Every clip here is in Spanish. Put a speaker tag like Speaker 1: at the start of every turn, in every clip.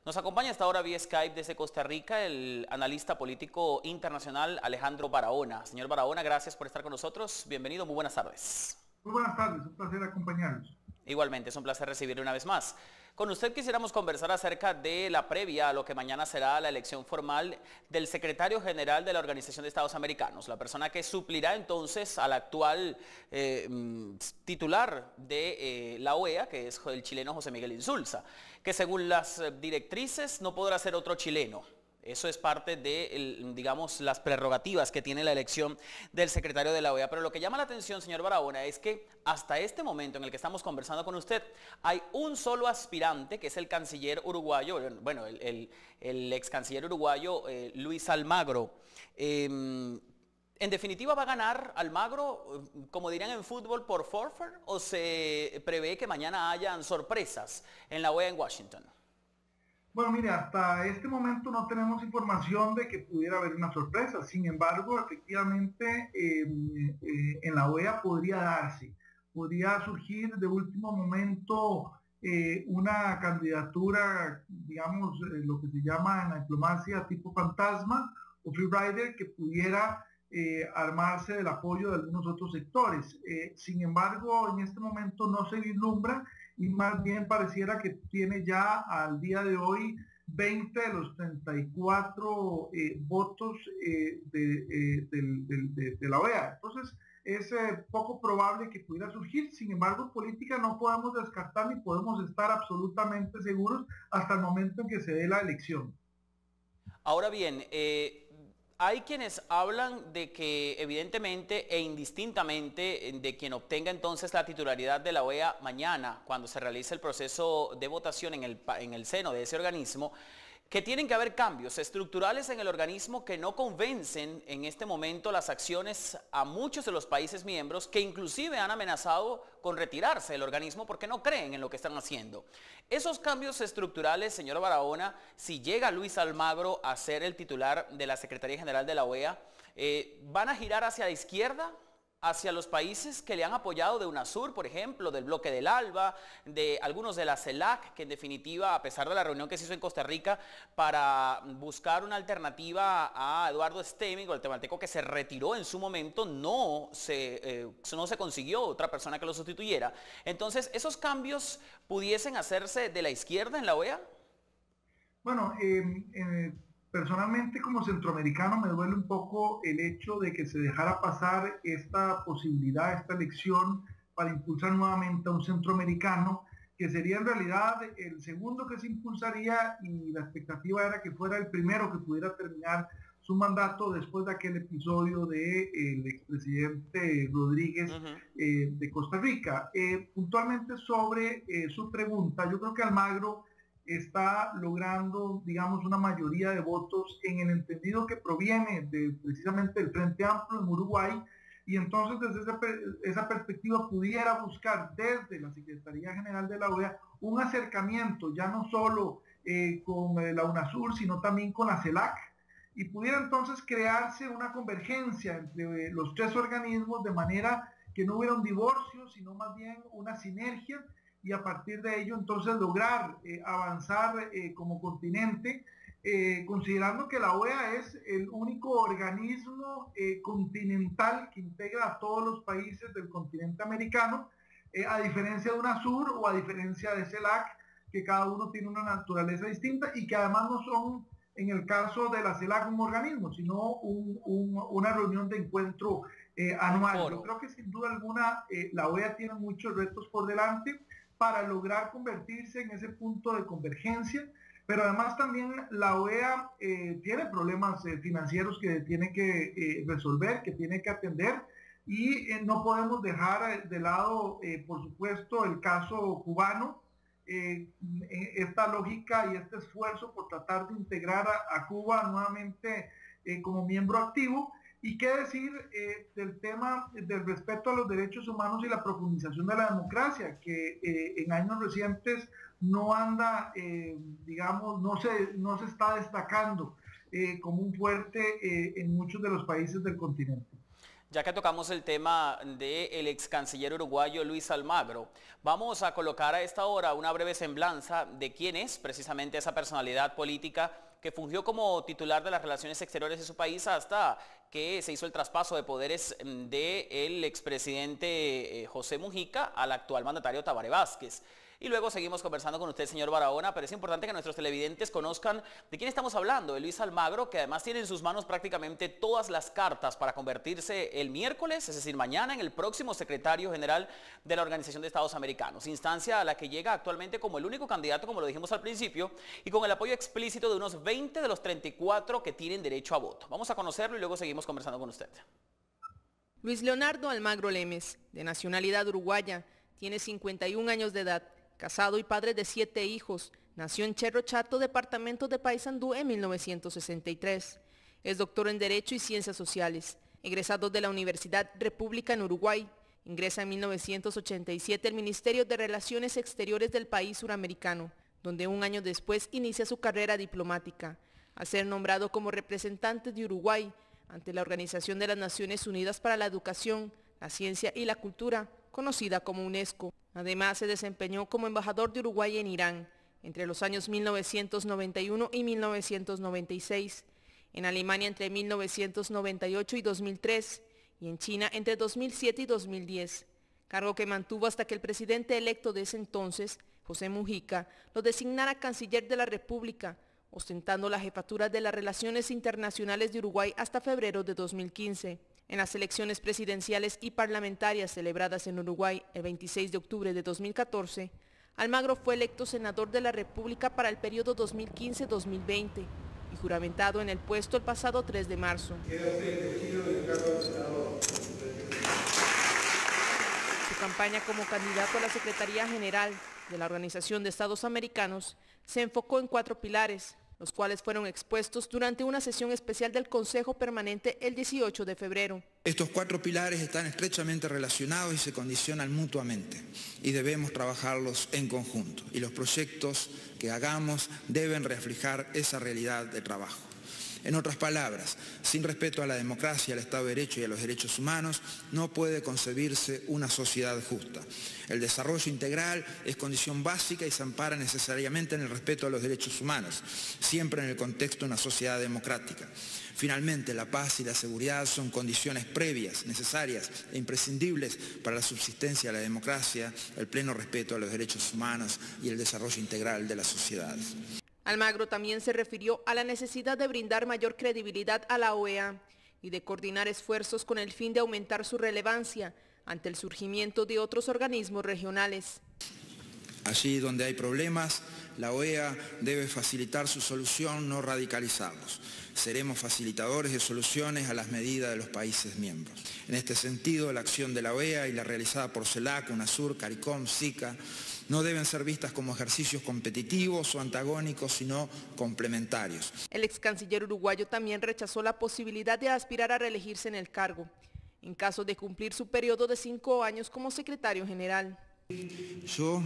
Speaker 1: Nos acompaña hasta ahora vía Skype desde Costa Rica el analista político internacional Alejandro Barahona. Señor Barahona, gracias por estar con nosotros. Bienvenido, muy buenas tardes.
Speaker 2: Muy buenas tardes, un placer acompañarlos.
Speaker 1: Igualmente, es un placer recibirle una vez más. Con usted quisiéramos conversar acerca de la previa a lo que mañana será la elección formal del secretario general de la Organización de Estados Americanos, la persona que suplirá entonces al actual titular de la OEA, que es el chileno José Miguel Insulza, que según las directrices no podrá ser otro chileno. Eso es parte de, digamos, las prerrogativas que tiene la elección del secretario de la OEA. Pero lo que llama la atención, señor Barahona, es que hasta este momento en el que estamos conversando con usted, hay un solo aspirante, que es el canciller uruguayo, bueno, el ex canciller uruguayo Luis Almagro. En definitiva, ¿va a ganar Almagro, como dirían en fútbol, por forfeit, o se prevé que mañana hayan sorpresas en la OEA en Washington?
Speaker 2: Bueno, mire, hasta este momento no tenemos información de que pudiera haber una sorpresa. Sin embargo, efectivamente, en la OEA podría surgir de último momento una candidatura, digamos, lo que se llama en la diplomacia tipo fantasma o free rider, que pudiera armarse del apoyo de algunos otros sectores. Sin embargo, en este momento no se vislumbra y más bien pareciera que tiene ya al día de hoy 20 de los 34 votos de la OEA. Entonces, es poco probable que pudiera surgir. Sin embargo, en política no podemos descartar ni podemos estar absolutamente seguros hasta el momento en que se dé la elección.
Speaker 1: Ahora bien, hay quienes hablan de que evidentemente e indistintamente de quien obtenga entonces la titularidad de la OEA mañana, cuando se realice el proceso de votación en el seno de ese organismo, que tienen que haber cambios estructurales en el organismo que no convencen en este momento las acciones a muchos de los países miembros que inclusive han amenazado con retirarse del organismo porque no creen en lo que están haciendo. Esos cambios estructurales, señor Barahona, si llega Luis Almagro a ser el titular de la Secretaría General de la OEA, ¿van a girar hacia la izquierda? Hacia los países que le han apoyado de UNASUR, por ejemplo, del bloque del ALBA, de algunos de la CELAC, que en definitiva, a pesar de la reunión que se hizo en Costa Rica para buscar una alternativa a Eduardo Stemming, o el guatemalteco que se retiró en su momento, no se consiguió otra persona que lo sustituyera. Entonces, ¿esos cambios pudiesen hacerse de la izquierda en la OEA?
Speaker 2: Bueno, personalmente como centroamericano me duele un poco el hecho de que se dejara pasar esta posibilidad, esta elección para impulsar nuevamente a un centroamericano, que sería en realidad el segundo que se impulsaría y la expectativa era que fuera el primero que pudiera terminar su mandato después de aquel episodio del expresidente Rodríguez de Costa Rica. Puntualmente sobre su pregunta, yo creo que Almagro está logrando, digamos, una mayoría de votos en el entendido que proviene precisamente del Frente Amplio en Uruguay, y entonces desde esa perspectiva pudiera buscar desde la Secretaría General de la OEA un acercamiento, ya no solo con la UNASUR, sino también con la CELAC, y pudiera entonces crearse una convergencia entre los tres organismos de manera que no hubiera un divorcio, sino más bien una sinergia, y a partir de ello entonces lograr avanzar como continente, considerando que la OEA es el único organismo continental que integra a todos los países del continente americano, a diferencia de UNASUR o a diferencia de CELAC, que cada uno tiene una naturaleza distinta y que además no son, en el caso de la CELAC, un organismo, sino una reunión de encuentro anual. Yo creo que sin duda alguna la OEA tiene muchos retos por delante para lograr convertirse en ese punto de convergencia, pero además también la OEA tiene problemas financieros que tiene que resolver, que tiene que atender, y no podemos dejar de lado, por supuesto, el caso cubano, esta lógica y este esfuerzo por tratar de integrar a Cuba nuevamente como miembro activo. Y qué decir del tema del respeto a los derechos humanos y la profundización de la democracia, que en años recientes no anda, digamos, no se está destacando como un fuerte en muchos de los países del continente.
Speaker 1: Ya que tocamos el tema del ex canciller uruguayo Luis Almagro, vamos a colocar a esta hora una breve semblanza de quién es precisamente esa personalidad política que fungió como titular de las relaciones exteriores de su país hasta que se hizo el traspaso de poderes del expresidente José Mujica al actual mandatario Tabaré Vázquez. Y luego seguimos conversando con usted, señor Barahona, pero es importante que nuestros televidentes conozcan de quién estamos hablando, de Luis Almagro, que además tiene en sus manos prácticamente todas las cartas para convertirse el miércoles, es decir, mañana, en el próximo secretario general de la Organización de Estados Americanos, instancia a la que llega actualmente como el único candidato, como lo dijimos al principio, y con el apoyo explícito de unos 20 de los 34 que tienen derecho a voto. Vamos a conocerlo y luego seguimos conversando con usted.
Speaker 3: Luis Leonardo Almagro Lemes, de nacionalidad uruguaya, tiene 51 años de edad. Casado y padre de 7 hijos, nació en Cerro Chato, departamento de Paysandú, en 1963. Es doctor en Derecho y Ciencias Sociales, egresado de la Universidad República en Uruguay. Ingresa en 1987 al Ministerio de Relaciones Exteriores del país suramericano, donde un año después inicia su carrera diplomática, al ser nombrado como representante de Uruguay ante la Organización de las Naciones Unidas para la Educación, la Ciencia y la Cultura, conocida como UNESCO. Además, se desempeñó como embajador de Uruguay en Irán entre los años 1991 y 1996, en Alemania entre 1998 y 2003 y en China entre 2007 y 2010, cargo que mantuvo hasta que el presidente electo de ese entonces, José Mujica, lo designara canciller de la República, ostentando la jefatura de las Relaciones Internacionales de Uruguay hasta febrero de 2015. En las elecciones presidenciales y parlamentarias celebradas en Uruguay el 26 de octubre de 2014, Almagro fue electo senador de la República para el periodo 2015-2020 y juramentado en el puesto el pasado 3 de marzo. Su campaña como candidato a la Secretaría General de la Organización de Estados Americanos se enfocó en 4 pilares, los cuales fueron expuestos durante una sesión especial del Consejo Permanente el 18 de febrero.
Speaker 4: Estos 4 pilares están estrechamente relacionados y se condicionan mutuamente y debemos trabajarlos en conjunto. Y los proyectos que hagamos deben reflejar esa realidad de trabajo. En otras palabras, sin respeto a la democracia, al Estado de Derecho y a los derechos humanos, no puede concebirse una sociedad justa. El desarrollo integral es condición básica y se ampara necesariamente en el respeto a los derechos humanos, siempre en el contexto de una sociedad democrática. Finalmente, la paz y la seguridad son condiciones previas, necesarias e imprescindibles para la subsistencia de la democracia, el pleno respeto a los derechos humanos y el desarrollo integral de las sociedades.
Speaker 3: Almagro también se refirió a la necesidad de brindar mayor credibilidad a la OEA y de coordinar esfuerzos con el fin de aumentar su relevancia ante el surgimiento de otros organismos regionales.
Speaker 4: Allí donde hay problemas, la OEA debe facilitar su solución, no radicalizarlos. Seremos facilitadores de soluciones a las medidas de los países miembros. En este sentido, la acción de la OEA y la realizada por CELAC, UNASUR, CARICOM, SICA, no deben ser vistas como ejercicios competitivos o antagónicos, sino complementarios.
Speaker 3: El ex canciller uruguayo también rechazó la posibilidad de aspirar a reelegirse en el cargo, en caso de cumplir su periodo de 5 años como secretario general.
Speaker 4: Yo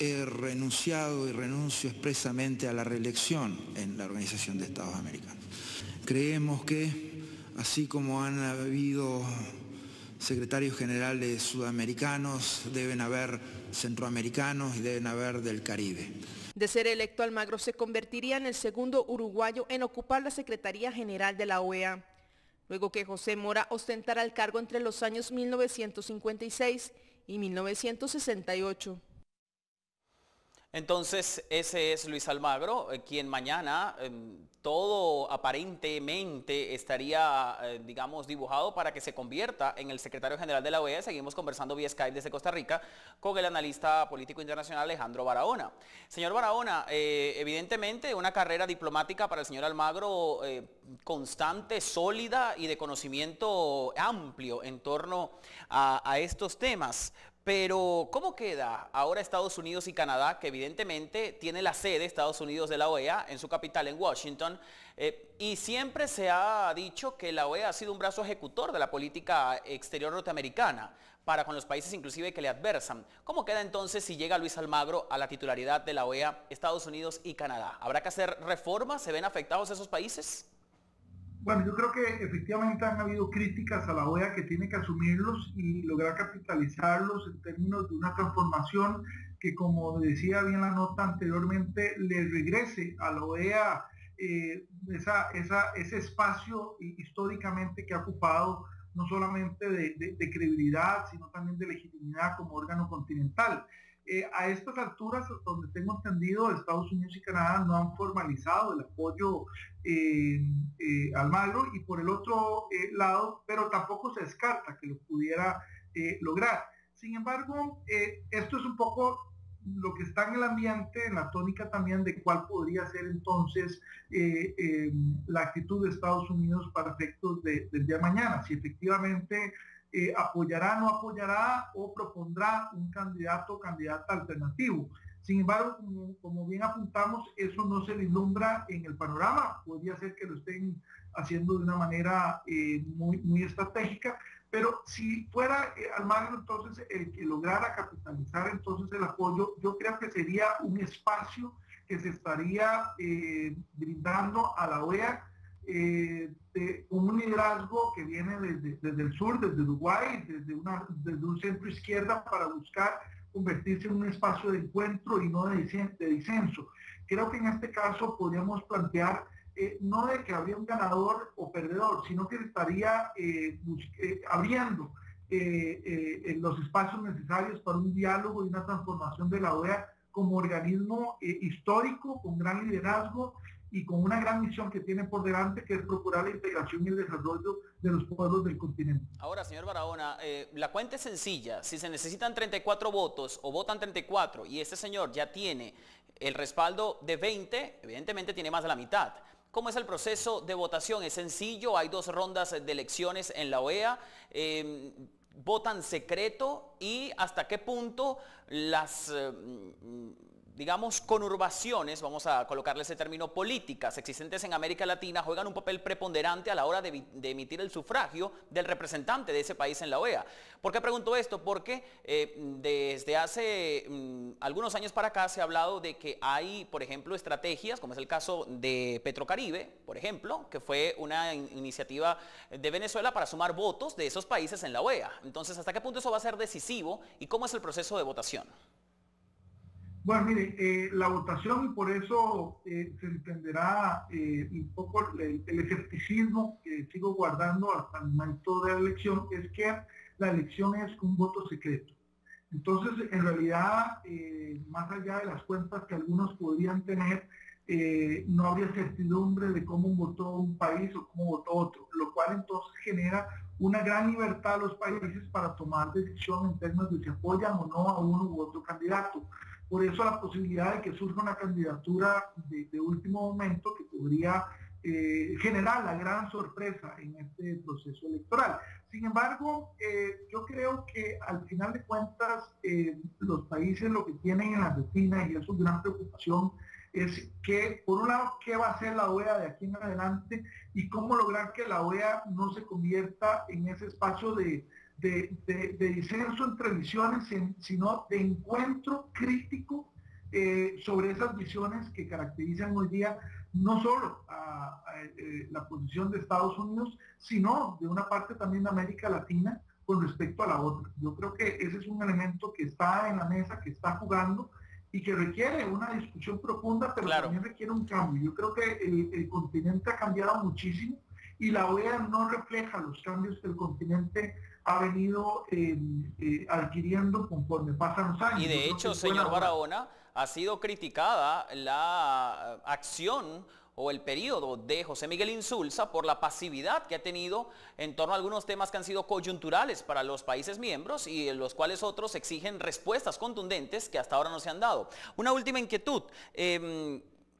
Speaker 4: he renunciado y renuncio expresamente a la reelección en la Organización de Estados Americanos. Creemos que, así como han habido secretarios generales sudamericanos, deben haber centroamericanos y deben haber del Caribe.
Speaker 3: De ser electo, Almagro se convertiría en el segundo uruguayo en ocupar la Secretaría General de la OEA, luego que José Mora ostentara el cargo entre los años 1956 y 1968.
Speaker 1: Entonces, ese es Luis Almagro, quien mañana todo aparentemente estaría, digamos, dibujado para que se convierta en el secretario general de la OEA. Seguimos conversando vía Skype desde Costa Rica con el analista político internacional Alejandro Barahona. Señor Barahona, evidentemente una carrera diplomática para el señor Almagro constante, sólida y de conocimiento amplio en torno a estos temas. Pero, ¿cómo queda ahora Estados Unidos y Canadá, que evidentemente tiene la sede Estados Unidos de la OEA en su capital, en Washington, y siempre se ha dicho que la OEA ha sido un brazo ejecutor de la política exterior norteamericana para con los países inclusive que le adversan? ¿Cómo queda entonces si llega Luis Almagro a la titularidad de la OEA, Estados Unidos y Canadá? ¿Habrá que hacer reformas? ¿Se ven afectados esos países?
Speaker 2: Bueno, yo creo que efectivamente han habido críticas a la OEA que tiene que asumirlos y lograr capitalizarlos en términos de una transformación que, como decía bien la nota anteriormente, le regrese a la OEA ese espacio históricamente que ha ocupado, no solamente de credibilidad, sino también de legitimidad como órgano continental. A estas alturas, donde tengo entendido, Estados Unidos y Canadá no han formalizado el apoyo Almagro, y por el otro lado, pero tampoco se descarta que lo pudiera lograr. Sin embargo, esto es un poco lo que está en el ambiente, en la tónica también de cuál podría ser entonces la actitud de Estados Unidos para efectos del día de mañana, si efectivamente apoyará, no apoyará o propondrá un candidato o candidata alternativo. Sin embargo, como bien apuntamos, eso no se vislumbra en el panorama. Podría ser que lo estén haciendo de una manera muy estratégica, pero si fuera Almagro entonces el que lograra capitalizar entonces el apoyo, yo creo que sería un espacio que se estaría brindando a la OEA con un liderazgo que viene desde el sur, desde Uruguay, desde un centro izquierda, para buscar convertirse en un espacio de encuentro y no de disenso. Creo que en este caso podríamos plantear no de que habría un ganador o perdedor, sino que estaría abriendo los espacios necesarios para un diálogo y una transformación de la OEA como organismo histórico, con gran liderazgo y con una gran misión que tiene por delante, que es procurar la integración y el desarrollo de los pueblos del continente.
Speaker 1: Ahora, señor Barahona, la cuenta es sencilla. Si se necesitan 34 votos o votan 34 y este señor ya tiene el respaldo de 20, evidentemente tiene más de la mitad. ¿Cómo es el proceso de votación? ¿Es sencillo? ¿Hay 2 rondas de elecciones en la OEA? ¿Votan secreto? ¿Y hasta qué punto las digamos, conurbaciones, vamos a colocarle ese término, políticas existentes en América Latina juegan un papel preponderante a la hora de emitir el sufragio del representante de ese país en la OEA? ¿Por qué pregunto esto? Porque desde hace algunos años para acá se ha hablado de que hay, por ejemplo, estrategias, como es el caso de Petrocaribe, por ejemplo, que fue una iniciativa de Venezuela para sumar votos de esos países en la OEA. Entonces, ¿hasta qué punto eso va a ser decisivo y cómo es el proceso de votación?
Speaker 2: Bueno, mire, la votación, y por eso se entenderá un poco el escepticismo que sigo guardando hasta el momento de la elección, es que la elección es un voto secreto. Entonces, en realidad, más allá de las cuentas que algunos podrían tener, no habría certidumbre de cómo votó un país o cómo votó otro, lo cual entonces genera una gran libertad a los países para tomar decisión en términos de si apoyan o no a uno u otro candidato. Por eso la posibilidad de que surja una candidatura de último momento que podría generar la gran sorpresa en este proceso electoral. Sin embargo, yo creo que al final de cuentas los países lo que tienen en la retina, y eso es gran preocupación, es que, por un lado, qué va a hacer la OEA de aquí en adelante y cómo lograr que la OEA no se convierta en ese espacio de disenso entre visiones, sino de encuentro crítico sobre esas visiones que caracterizan hoy día no solo a la posición de Estados Unidos, sino de una parte también de América Latina con respecto a la otra. Yo creo que ese es un elemento que está en la mesa, que está jugando y que requiere una discusión profunda, pero claro, también requiere un cambio. Yo creo que el continente ha cambiado muchísimo y la OEA no refleja los cambios que el continente ha venido adquiriendo conforme pasan los años.
Speaker 1: Y de hecho, señor Barahona, ha sido criticada la acción o el periodo de José Miguel Insulza por la pasividad que ha tenido en torno a algunos temas que han sido coyunturales para los países miembros y en los cuales otros exigen respuestas contundentes que hasta ahora no se han dado. Una última inquietud.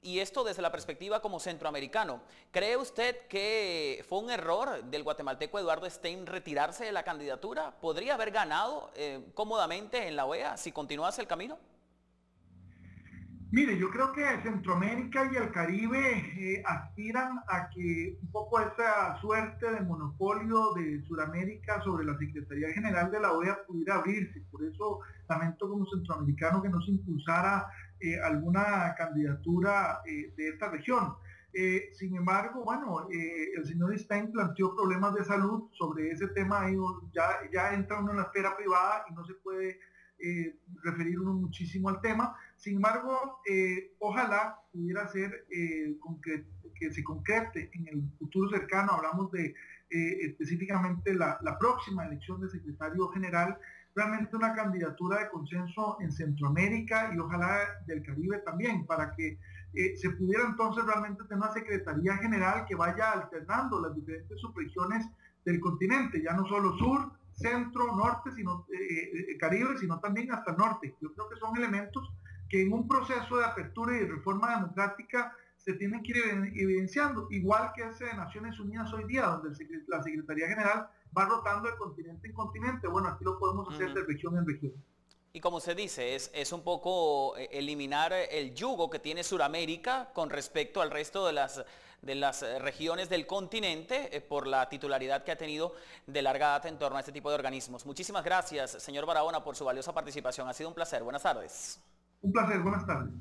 Speaker 1: Y esto desde la perspectiva como centroamericano, ¿cree usted que fue un error del guatemalteco Eduardo Stein retirarse de la candidatura? ¿Podría haber ganado cómodamente en la OEA si continuase el camino?
Speaker 2: Mire, yo creo que Centroamérica y el Caribe aspiran a que un poco esa suerte de monopolio de Sudamérica sobre la Secretaría General de la OEA pudiera abrirse. Por eso lamento como centroamericano que no se impulsara alguna candidatura de esta región. Sin embargo, bueno, el señor Stein planteó problemas de salud sobre ese tema, ahí ya entra uno en la esfera privada y no se puede referir uno muchísimo al tema. Sin embargo, ojalá pudiera ser que se concrete en el futuro cercano. Hablamos de específicamente la próxima elección de secretario general, realmente una candidatura de consenso en Centroamérica y ojalá del Caribe también, para que se pudiera entonces realmente tener una Secretaría General que vaya alternando las diferentes subregiones del continente, ya no solo sur, centro, norte, sino Caribe, sino también hasta norte. Yo creo que son elementos que en un proceso de apertura y de reforma democrática se tienen que ir evidenciando, igual que ese de Naciones Unidas hoy día, donde la Secretaría General va rotando de continente en continente. Bueno, aquí lo podemos hacer de región en región.
Speaker 1: Y como se dice, es un poco eliminar el yugo que tiene Sudamérica con respecto al resto de las regiones del continente por la titularidad que ha tenido de larga data en torno a este tipo de organismos. Muchísimas gracias, señor Barahona, por su valiosa participación. Ha sido un placer. Buenas tardes.
Speaker 2: Un placer. Buenas tardes.